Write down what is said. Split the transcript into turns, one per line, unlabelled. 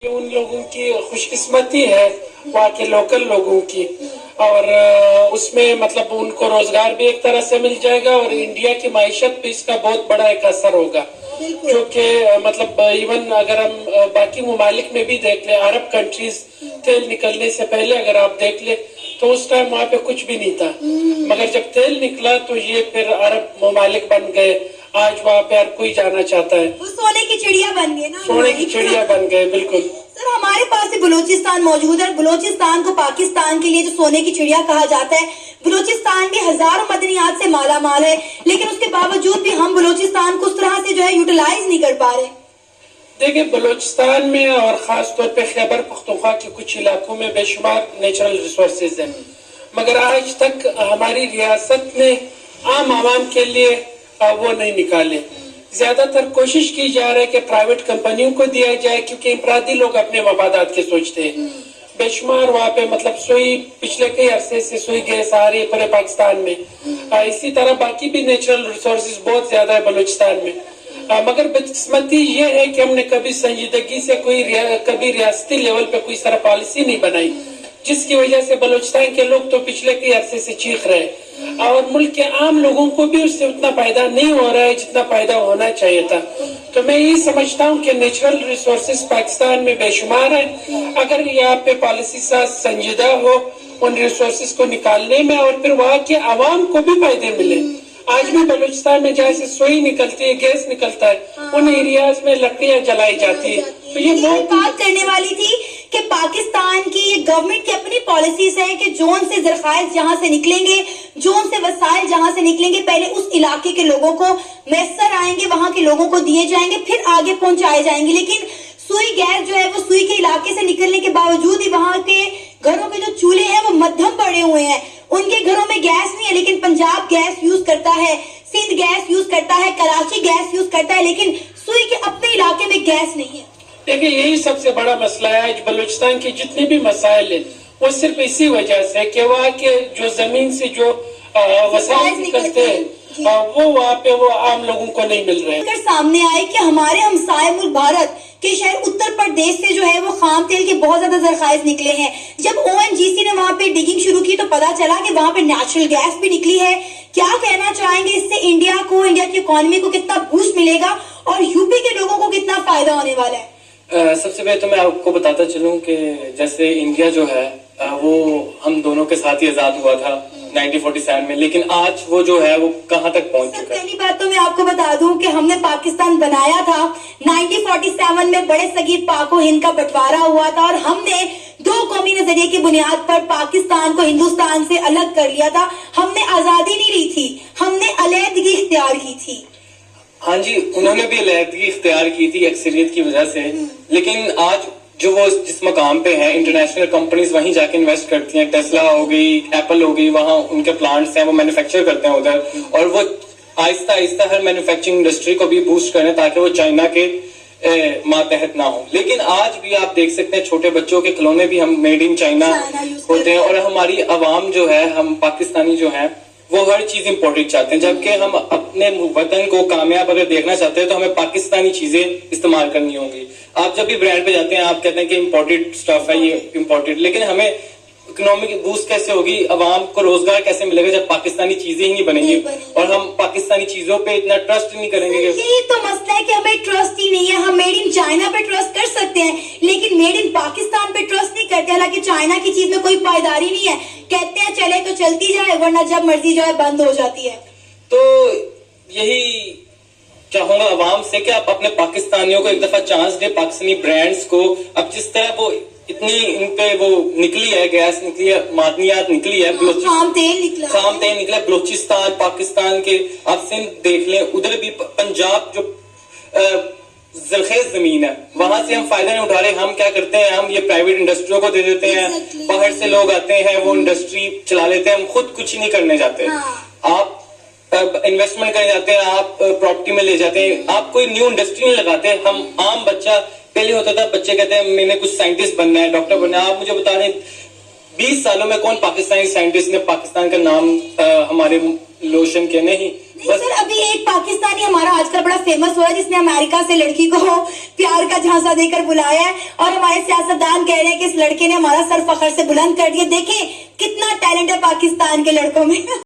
یہ ان لوگوں کی خوش قسمتی ہے وہاں کے لوکل لوگوں کی، اور اس میں مطلب ان کو روزگار بھی ایک طرح سے مل جائے گا اور انڈیا کی معیشت پہ اس کا بہت بڑا ایک اثر ہوگا، کیونکہ مطلب ایون اگر ہم باقی ممالک میں بھی دیکھ لیں، عرب کنٹریز تیل نکلنے سے پہلے اگر آپ دیکھ لیں تو اس ٹائم وہاں پہ کچھ بھی نہیں تھا، مگر جب تیل نکلا تو یہ پھر عرب ممالک بن گئے، آج وہاں پہ ہر کوئی جانا چاہتا ہے،
وہ سونے کی چڑیا بن گئے نا،
سونے کی چڑیا بن گئے. بالکل
سر، ہمارے پاس بلوچستان موجود ہے. بلوچستان کو پاکستان کے لیے جو سونے کی چڑیا کہا جاتا ہے، بلوچستان بھی ہزاروں مدنیات سے مالا مال ہے، لیکن اس کے باوجود بھی ہم بلوچستان کو اس طرح سے جو ہے یوٹیلائز نہیں کر پا رہے.
دیکھیں، بلوچستان میں اور خاص طور پہ خیبر پختونخوا کے کچھ علاقوں میں بے شمار نیچرل ریسورسز ہیں، مگر آج تک ہماری ریاست نے عام عوام کے لیے وہ نہیں نکالے. زیادہ تر کوشش کی جا رہی ہے کہ پرائیویٹ کمپنیوں کو دیا جائے، کیونکہ انفرادی لوگ اپنے مفادات کے سوچتے ہیں. بے شمار وہاں پہ مطلب سوئی پچھلے کئی عرصے سے سوئی گیس آ رہی ہے پورے پاکستان میں، اسی طرح باقی بھی نیچرل ریسورسز بہت زیادہ ہے بلوچستان میں، مگر بدقسمتی یہ ہے کہ ہم نے کبھی سنجیدگی سے کبھی ریاستی لیول پہ کوئی طرح پالیسی نہیں بنائی، جس کی وجہ سے بلوچستان کے لوگ تو پچھلے کئی عرصے سے چیخ رہے اور ملک کے عام لوگوں کو بھی اس سے اتنا فائدہ نہیں ہو رہا ہے جتنا فائدہ ہونا چاہیے تھا. تو میں یہ سمجھتا ہوں کہ نیچرل ریسورسز پاکستان میں بے شمار ہیں، اگر یہاں پہ پالیسی ساز سنجیدہ ہو ان ریسورسز کو نکالنے میں اور پھر وہاں کے عوام کو بھی فائدے ملے. آج بھی بلوچستان میں جیسے سوئی نکلتی ہے، گیس نکلتا ہے، ان ایریاز میں لکڑیاں جلائی جاتی ہے. تو یہ
بات کرنے والی تھی کہ پاکستان کی یہ گورنمنٹ کی اپنی پالیسیز ہے کہ جون سے ذرخائز جہاں سے نکلیں گے، جون سے وسائل جہاں سے نکلیں گے، پہلے اس علاقے کے لوگوں کو میسر آئیں گے، وہاں کے لوگوں کو دیے جائیں گے، پھر آگے پہنچائے جائیں گے. لیکن سوئی گیس جو ہے وہ سوئی کے علاقے سے نکلنے کے باوجود ہی وہاں کے گھروں کے جو چولہے ہیں وہ مدھم پڑے ہوئے ہیں. ان کے گھروں میں گیس نہیں ہے، لیکن پنجاب گیس یوز کرتا ہے، سندھ گیس یوز کرتا ہے، کراچی گیس یوز کرتا ہے، لیکن سوئی کے اپنے علاقے میں گیس نہیں ہے.
دیکھیں، یہی سب سے بڑا مسئلہ ہے. آج بلوچستان کے جتنے بھی مسائل ہیں وہ صرف اسی وجہ سے کہ وہاں کے جو زمین سے جو وسائل نکلتے ہیں وہ وہاں پہ وہ عام لوگوں کو نہیں مل رہے.
اگر سامنے آئے کہ ہمارے ہمسائے ملک بھارت کے شہر اتر پردیش سے جو ہے وہ خام تیل کے بہت زیادہ ذرخائز نکلے ہیں. جب ONGC نے وہاں پہ ڈگنگ شروع کی تو پتا چلا کہ وہاں پہ نیچرل گیس بھی نکلی ہے. کیا کہنا چاہیں گے اس سے انڈیا کی اکانومی کو کتنا بوسٹ ملے گا اور یوپی کے لوگوں کو کتنا فائدہ ہونے والا ہے؟
سب سے پہلے تو میں آپ کو بتاتا چلوں کہ جیسے انڈیا جو ہے وہ ہم دونوں کے ساتھ ہی آزاد ہوا تھا 1947 میں، لیکن آج وہ جو ہے وہ کہاں تک پہنچ چکا ہے.
پہلی بات تو میں آپ کو بتا دوں کہ ہم نے پاکستان بنایا تھا 1947 میں، بڑے صغیر پاک و ہند کا بٹوارا ہوا تھا اور ہم نے دو قومی نظریے کی بنیاد پر پاکستان کو ہندوستان سے الگ کر لیا تھا. ہم نے آزادی نہیں لی تھی، ہم نے علیحدگی اختیار کی تھی.
ہاں جی، انہوں نے بھی علیحدگی اختیار کی تھی اکثریت کی وجہ سے، لیکن آج جو وہ جس مقام پہ ہیں، انٹرنیشنل کمپنیز وہیں جا کے انویسٹ کرتی ہیں. ٹیسلا ہو گئی، ایپل ہو گئی، وہاں ان کے پلانٹس ہیں، وہ مینوفیکچر کرتے ہیں ادھر، اور وہ آہستہ آہستہ ہر مینوفیکچرنگ انڈسٹری کو بھی بوسٹ کریں تاکہ وہ چائنا کے ماتحت نہ ہو. لیکن آج بھی آپ دیکھ سکتے ہیں چھوٹے بچوں کے کھلونے بھی ہم میڈ ان چائنا ہوتے ہیں، اور ہماری عوام جو ہے، ہم پاکستانی جو ہیں، وہ ہر چیز امپورٹڈ چاہتے ہیں، جبکہ ہم اپنے وطن کو کامیاب اگر دیکھنا چاہتے ہیں تو ہمیں پاکستانی چیزیں استعمال کرنی ہوں گی. آپ جب بھی برانڈ پہ جاتے ہیں آپ کہتے ہیں کہ امپورٹڈ سٹف ہے، یہ امپورٹڈ، لیکن ہمیں اکنامک بوسٹ کیسے ہوگی، عوام کو روزگار کیسے ملے گا جب پاکستانی چیزیں ہی نہیں بنیں گی اور ہم پاکستانی چیزوں پہ اتنا ٹرسٹ نہیں کریں گے.
یہی تو مسئلہ ہے کہ ہمیں ٹرسٹ ہی نہیں ہے. ہم میڈ ان چائنا پہ ٹرسٹ کر سکتے ہیں لیکن میڈ ان پاکستان پہ ٹرسٹ نہیں کرتے. حالانکہ چائنا کی چیز میں کوئی پائیداری نہیں ہے، کہتے ہیں چلے تو چلتی جائے ورنہ جب مرضی جو ہے بند ہو جاتی ہے.
تو یہی چاہوں گا عوام سے کہ آپ اپنے پاکستانیوں کو ایک دفعہ چانس دیں، پاکستانی برانڈز کو. اب جس طرح وہ اتنی ان پہ وہ نکلی ہے، گیس نکلی ہے، معدنیات نکلی ہے،
خام تیل
نکلا ہے، بلوچستان پاکستان کے آپ سندھ دیکھ لیں، ادھر بھی پنجاب جو زرخیز زمین ہے وہاں سے ہم فائدہ نہیں اٹھا رہے. ہم کیا کرتے ہیں، ہم یہ پرائیویٹ انڈسٹریوں کو دے دیتے ہیں، باہر سے لوگ آتے ہیں وہ انڈسٹری چلا لیتے ہیں، ہم خود کچھ نہیں کرنے جاتے. آپ انویسٹمنٹ کرنے جاتے ہیں، آپ پراپرٹی میں لے جاتے ہیں، آپ کوئی نیو انڈسٹری نہیں لگاتے. ہم عام بچہ پہلے ہوتا تھا، بچے کہتے ہیں میں نے کچھ سائنٹسٹ بننا ہے، ڈاکٹر بننا ہے. آپ مجھے بتا دیں 20 سالوں میں کون پاکستانی سائنٹسٹ نے پاکستان کا نام ہمارے روشن کیا؟ نہیں.
نہیں سر، ابھی ایک پاکستانی ہمارا آج کل بڑا فیمس ہوا ہے جس نے امریکہ سے لڑکی کو پیار کا جھانسا دے کر بلایا ہے، اور ہمارے سیاستدان کہہ رہے ہیں کہ اس لڑکے نے ہمارا سر فخر سے بلند کر دیا. دیکھیں کتنا ٹیلنٹ ہے پاکستان کے لڑکوں میں.